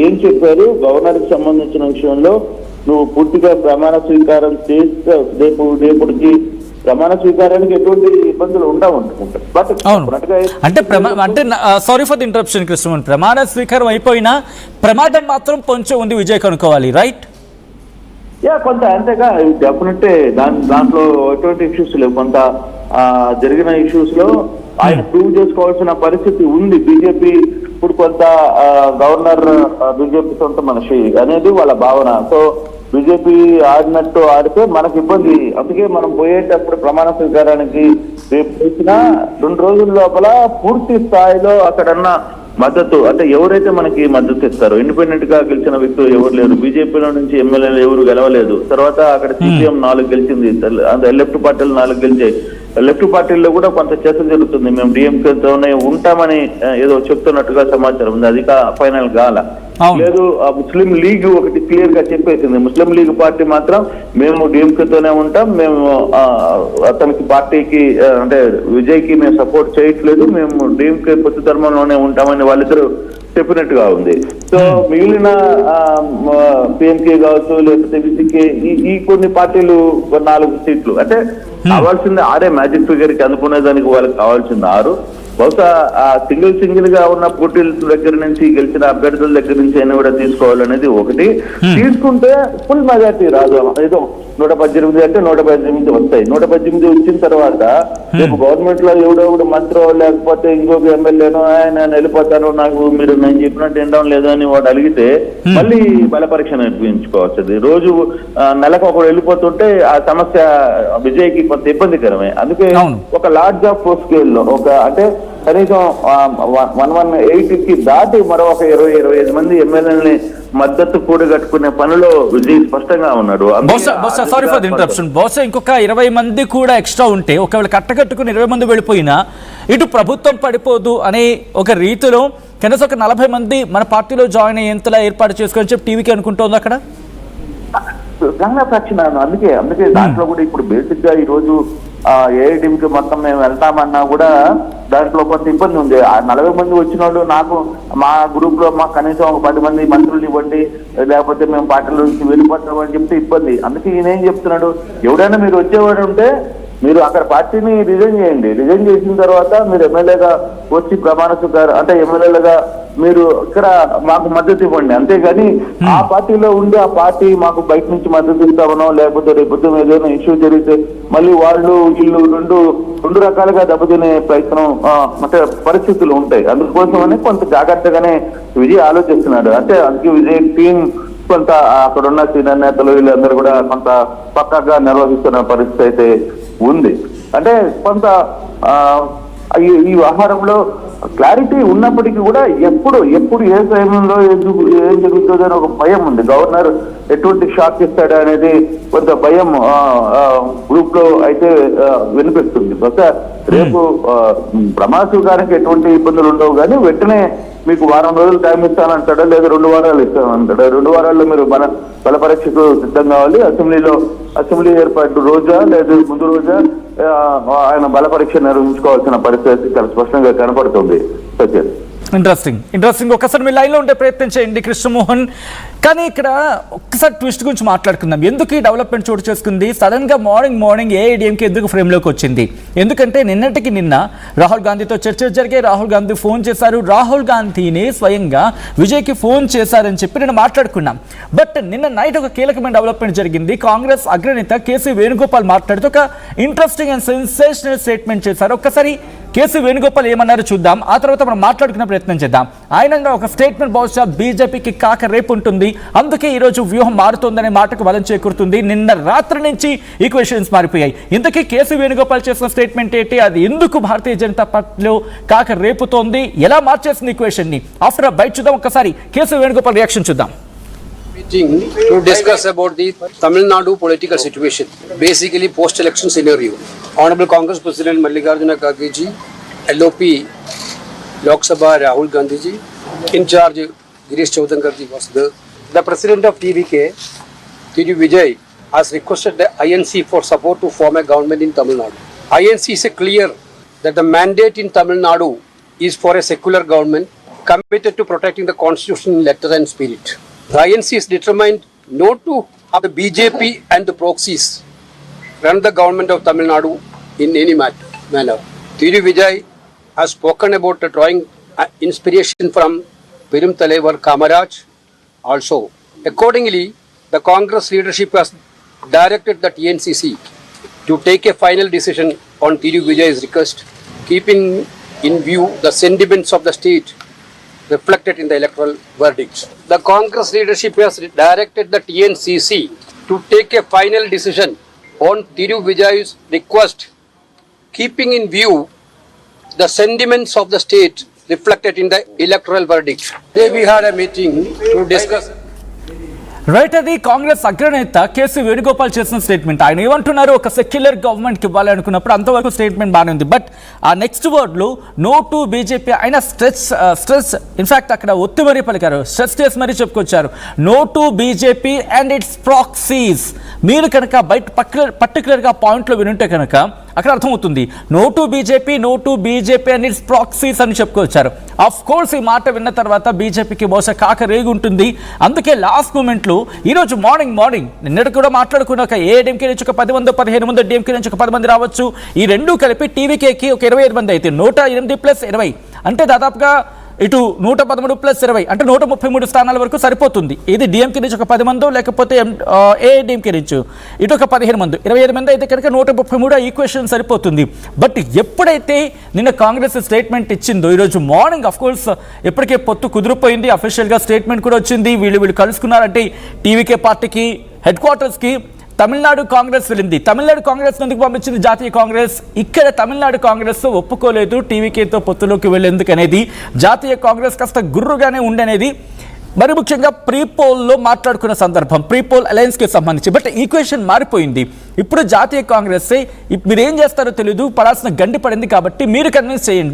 ఏం చెప్పారు గవర్నర్కి సంబంధించిన విషయంలో నువ్వు పూర్తిగా ప్రమాణ స్వీకారం చేస్తే రేపటికి ప్రమాణ స్వీకారానికి ఎటువంటి ఇబ్బందులు ఉండవు అనుకుంటారు. బట్ అంటే sorry for the interruption Krishnamohan, ప్రమాణ స్వీకారం అయిపోయినా ప్రమాదం మాత్రం కొంచెం ఉంది విజయ్ కనుక్కోవాలి, రైట్? కొంత అంతేగా డెఫినెట్ దాంట్లో ఎటువంటి ఇష్యూస్ లేవు. కొంత జరిగిన ఇష్యూస్ లో ఆయన ప్రూవ్ చేసుకోవాల్సిన పరిస్థితి ఉంది. బీజేపీ ఇప్పుడు కొంత గవర్నర్ బీజేపీ సొంత మనిషి అనేది వాళ్ళ భావన. సో బీజేపీ ఆడినట్టు ఆడితే మనకు ఇబ్బంది. అందుకే మనం పోయేటప్పుడు ప్రమాణ స్వీకారానికి రేపు చేసిన 2 రోజుల లోపల పూర్తి స్థాయిలో అక్కడన్న మద్దతు, అంటే ఎవరైతే మనకి మద్దతు ఇస్తారో, ఇండిపెండెంట్ గా గెలిచిన వ్యక్తులు ఎవరు లేరు, బీజేపీలో నుంచి ఎమ్మెల్యేలు ఎవరు గెలవలేదు. తర్వాత అక్కడ సిపిఎం 4 గెలిచింది, లెఫ్ట్ పార్టీలు 4 గెలిచాయి. లెఫ్ట్ పార్టీల్లో కూడా కొంత చర్చ జరుగుతుంది. మేము డిఎంకేతోనే ఉంటామని ఏదో చెప్తున్నట్టుగా సమాచారం ఉంది. అది ఫైనల్ కాల లేదు. ముస్లిం లీగ్ ఒకటి క్లియర్ గా చెప్పేసింది. ముస్లిం లీగ్ పార్టీ మాత్రం మేము డిఎంకేతోనే ఉంటాం, మేము అతనికి పార్టీకి అంటే విజయ్ కి మేము సపోర్ట్ చేయట్లేదు, మేము డిఎంకే పొత్తు ధర్మంలోనే ఉంటామని వాళ్ళిద్దరు చెప్పినట్టుగా ఉంది. సో మిగిలిన పిఎంకే కావచ్చు లేకపోతే విసికే ఈ కొన్ని పార్టీలు 4 సీట్లు అంటే కావాల్సింది 6 మ్యాజిక్ ఫిగర్ కి అనుకునేదానికి వాళ్ళకి కావాల్సింది 6. బహుశా సింగిల్ గా ఉన్న పోటీల దగ్గర నుంచి గెలిచిన అభ్యర్థుల దగ్గర నుంచి అయినా కూడా తీసుకోవాలనేది ఒకటి. తీసుకుంటే ఫుల్ మెజార్టీ రాదు. ఏదో 118 అంటే 118 వస్తాయి. 118 వచ్చిన తర్వాత రేపు గవర్నమెంట్ లో ఎవడో మంత్రో లేకపోతే ఇంకొక ఎమ్మెల్యేనో ఆయన వెళ్ళిపోతాను నాకు మీరు నేను చెప్పినట్టు వినడం లేదు అని వాడు అడిగితే మళ్ళీ బల పరీక్ష నిర్వహించుకోవచ్చు. రోజు నెలకు ఒకడు వెళ్ళిపోతుంటే ఆ సమస్య విజయ్కి కొంత ఇబ్బందికరమే. అందుకే ఒక లార్జ్ ఆఫ్ స్కేల్ లో ఒక అంటే కనీసం 118 కి దాటి మరో ఒక 20-25 మంది ఎమ్మెల్యేలని మద్దతు కూడగట్టుకునే పనిలో విజయ్ స్పష్టంగా ఉన్నాడు. Sorry for the interruption. బహుశా ఇంకొక 20 మంది కూడా ఎక్స్ట్రా ఉంటే ఒకవేళ కట్టకట్టుకుని 20 మంది వెళ్ళిపోయినా ఇటు ప్రభుత్వం పడిపోదు అనే ఒక రీతిలో కనీసం ఒక 40 మంది మన పార్టీలో జాయిన్ అయ్యేంతలా ఏర్పాటు చేసుకొని చెప్పి టీవీకి అనుకుంటోంది అక్కడ అందుకే దాంట్లో కూడా ఇప్పుడు బేసిక్ గా ఈ రోజు ఏఐటీకి మొత్తం మేము వెళ్తామన్నా కూడా దాంట్లో కొంత ఇబ్బంది ఉంది. 40 మంది వచ్చిన వాళ్ళు నాకు మా గ్రూప్ లో మాకు కనీసం ఒక 10 మంది మంత్రులు ఇవ్వండి లేకపోతే మేము పార్టీల నుంచి వెళ్ళిపోతాం అని చెప్తే ఇబ్బంది. అందుకే ఈయన ఏం చెప్తున్నాడు, ఎవడైనా మీరు వచ్చేవాడు ఉంటే మీరు అక్కడ పార్టీని రిజైన్ చేయండి, రిజైన్ చేసిన తర్వాత మీరు ఎమ్మెల్యేగా వచ్చి ప్రమాణ స్వీకారం అంటే ఎమ్మెల్యేలుగా మీరు ఇక్కడ మాకు మద్దతు ఇవ్వండి. అంతేగాని ఆ పార్టీలో ఉండి ఆ పార్టీ మాకు బయట నుంచి మద్దతు ఇస్తామనో లేకపోతే రేపు ఏదైనా ఇష్యూ జరిగితే మళ్ళీ వాళ్ళు వీళ్ళు రెండు రకాలుగా దెబ్బతినే ప్రయత్నం అంటే పరిస్థితులు ఉంటాయి. అందుకోసమని కొంత జాగ్రత్తగానే విజయ్ ఆలోచిస్తున్నాడు. అంటే అందుకే విజయ్ టీం కొంత అక్కడున్న సీనియర్ నేతలు వీళ్ళందరూ కూడా కొంత పక్కాగా నిర్వహిస్తున్న పరిస్థితి అయితే ఉంది. అంటే కొంత ఈ వ్యవహారంలో క్లారిటీ ఉన్నప్పటికీ కూడా ఎప్పుడు ఏ సమయంలో ఏం జరుగుతుందో అని ఒక భయం ఉంది. గవర్నర్ ఎటువంటి షాక్ ఇస్తాడా అనేది కొంత భయం గ్రూప్ లో అయితే వినిపిస్తుంది. బహుశా రేపు ప్రమాణ స్వీకారానికి ఎటువంటి ఇబ్బందులు ఉండవు కానీ వెంటనే మీకు 1 వారం రోజులు టైం ఇస్తానంటాడా లేదా 2 వారాలు ఇస్తానంటాడా? 2 వారాల్లో మీరు బల పరీక్షకు సిద్ధం కావాలి. అసెంబ్లీ ఏర్పాటు రోజా లేదా ముందు రోజా ఆయన బల పరీక్ష నిర్వహించుకోవాల్సిన పరిస్థితి చాలా స్పష్టంగా కనపడుతుంది. సత్యం ఇంట్రెస్టింగ్ ఒకసారి మీ లైన్లో ఉండే ప్రయత్నం చేయండి కృష్ణమోహన్. కానీ ఇక్కడ ఒక్కసారి ట్విస్ట్ గురించి మాట్లాడుకుందాం. ఎందుకు ఈ డెవలప్మెంట్ చోటు చేసుకుంది? సడన్గా మార్నింగ్ ఏఐడిఎంకి ఎందుకు ఫ్రేమ్లోకి వచ్చింది? ఎందుకంటే నిన్నటికి నిన్న రాహుల్ గాంధీతో చర్చలు జరిగాయి. రాహుల్ గాంధీ ఫోన్ చేశారు. రాహుల్ గాంధీని స్వయంగా విజయ్కి ఫోన్ చేశారని చెప్పి నేను మాట్లాడుకున్నాం. బట్ నిన్న నైట్ ఒక కీలకమైన డెవలప్మెంట్ జరిగింది. కాంగ్రెస్ అగ్రనేత కేసీ వేణుగోపాల్ మాట్లాడుతూ ఒక ఇంట్రెస్టింగ్ అండ్ సెన్సేషనల్ స్టేట్మెంట్ చేశారు. ఒక్కసారి కేసీ వేణుగోపాల్ ఏమన్నారో చూద్దాం, ఆ తర్వాత మనం మాట్లాడుకునే ప్రయత్నం చేద్దాం. ఆయన ఒక స్టేట్మెంట్ బహుశా బీజేపీకి కాక రేపు ఉంటుంది, అందుకే ఈరోజు వ్యూహం మారుతోందనే మాటకు బలం చేకూరుతుంది. నిన్న రాత్రి నుంచి ఈక్వేషన్స్ మారిపోయాయి. ఇంతకీ కేసీ వేణుగోపాల్ చేసిన స్టేట్మెంట్ ఏంటి? అది ఎందుకు భారతీయ జనతా పార్టీలో కాక రేపుతోంది? ఎలా మార్చేసింది ఈక్వేషన్ ని? ఆఫ్టర్ బైట్ చూద్దాం. ఒక్కసారి కేసీ వేణుగోపాల్ రియాక్షన్ చూద్దాం. To discuss about the Tamil Nadu political situation, basically post-election scenario. Honorable Congress President Mallikarjuna Kharge ji, LOP Lok Sabha Rahul Gandhi ji, in charge Girish Choudhankar ji was there. The President of TVK, TD Vijay, has requested the INC for support to form a government in Tamil Nadu. INC is clear that the mandate in Tamil Nadu is for a secular government committed to protecting the constitution in letter and spirit. The INC is determined not to have the BJP and the proxies run the government of Tamil Nadu in any manner. Thiru Vijay has spoken about drawing inspiration from Perum Thalaivar Kamaraj also. Accordingly, the Congress leadership has directed the TNCC to take a final decision on Thiru Vijay's request, keeping in view the sentiments of the state reflected in the electoral verdict. The Congress leadership has directed the TNCC to take a final decision on Thiru Vijay's request, keeping in view the sentiments of the state reflected in the electoral verdict. Today we had a meeting to discuss. Right, అది కాంగ్రెస్ అగ్రనేత KC Venugopal చేసిన statement. ఆయన ఏమంటున్నారు, ఒక secular గవర్నమెంట్కి ఇవ్వాలి అనుకున్నప్పుడు అంతవరకు స్టేట్మెంట్ బాగానే ఉంది. బట్ ఆ నెక్స్ట్ వర్డ్లో నో టు బీజేపీ ఆయన స్ట్రెస్ ఇన్ఫాక్ట్ అక్కడ ఒత్తి మరీ పలికారు, స్ట్రెస్ చేసి మరీ చెప్పుకొచ్చారు. No to BJP and its proxies. మీరు కనుక బయట పర్టికులర్గా పాయింట్లో వినుంటే కనుక అక్కడ అర్థమవుతుంది. No to BJP and its proxies అని చెప్పుకొచ్చారు. ఆఫ్ కోర్స్ ఈ మాట విన్న తర్వాత బీజేపీకి బహుశా కాక రేగి ఉంటుంది. అందుకే లాస్ట్ మూమెంట్లో ఈరోజు మార్నింగ్ నిన్నటి కూడా మాట్లాడుకున్న ఒక ఏడీఎంకే నుంచి ఒక 10 మంది 15 మంది, డిఎంకే నుంచి ఒక 10 మంది రావచ్చు. ఈ రెండూ కలిపి టీవీకేకి ఒక 25 మంది అయితే 108 + 20 అంటే దాదాపుగా ఇటు 113 + 20 అంటే 133 స్థానాల వరకు సరిపోతుంది. ఇది డిఎంకే నుంచి ఒక 10 మందో లేకపోతే ఏఐడిఎంకే నుంచి ఇటు ఒక 15 మంది 25 మంది అయితే కనుక 133 ఈక్వేషన్ సరిపోతుంది. బట్ ఎప్పుడైతే నిన్న కాంగ్రెస్ స్టేట్మెంట్ ఇచ్చిందో ఈరోజు మార్నింగ్ అఫ్ కోర్స్ ఇప్పటికే పొత్తు కుదిరిపోయింది, అఫీషియల్గా స్టేట్మెంట్ కూడా వచ్చింది. వీళ్ళు కలుసుకున్నారంటే టీవీకే పార్టీకి హెడ్ క్వార్టర్స్కి తమిళనాడు కాంగ్రెస్ వెళ్ళింది. తమిళనాడు కాంగ్రెస్ ఎందుకు పంపించింది జాతీయ కాంగ్రెస్? ఇక్కడ తమిళనాడు కాంగ్రెస్ ఒప్పుకోలేదు టీవీకేతో పొత్తులోకి వెళ్ళేందుకు అనేది. జాతీయ కాంగ్రెస్ కాస్త గుర్రుగానే ఉండనేది మరి ముఖ్యంగా ప్రీపోల్లో మాట్లాడుకున్న సందర్భం, ప్రీపోల్ అలయన్స్కి సంబంధించి. బట్ ఈక్వేషన్ మారిపోయింది. ఇప్పుడు జాతీయ కాంగ్రెస్ మీరేం చేస్తారో తెలీదు, పడాల్సిన గండి పడింది కాబట్టి మీరు కన్విన్స్ చేయండి.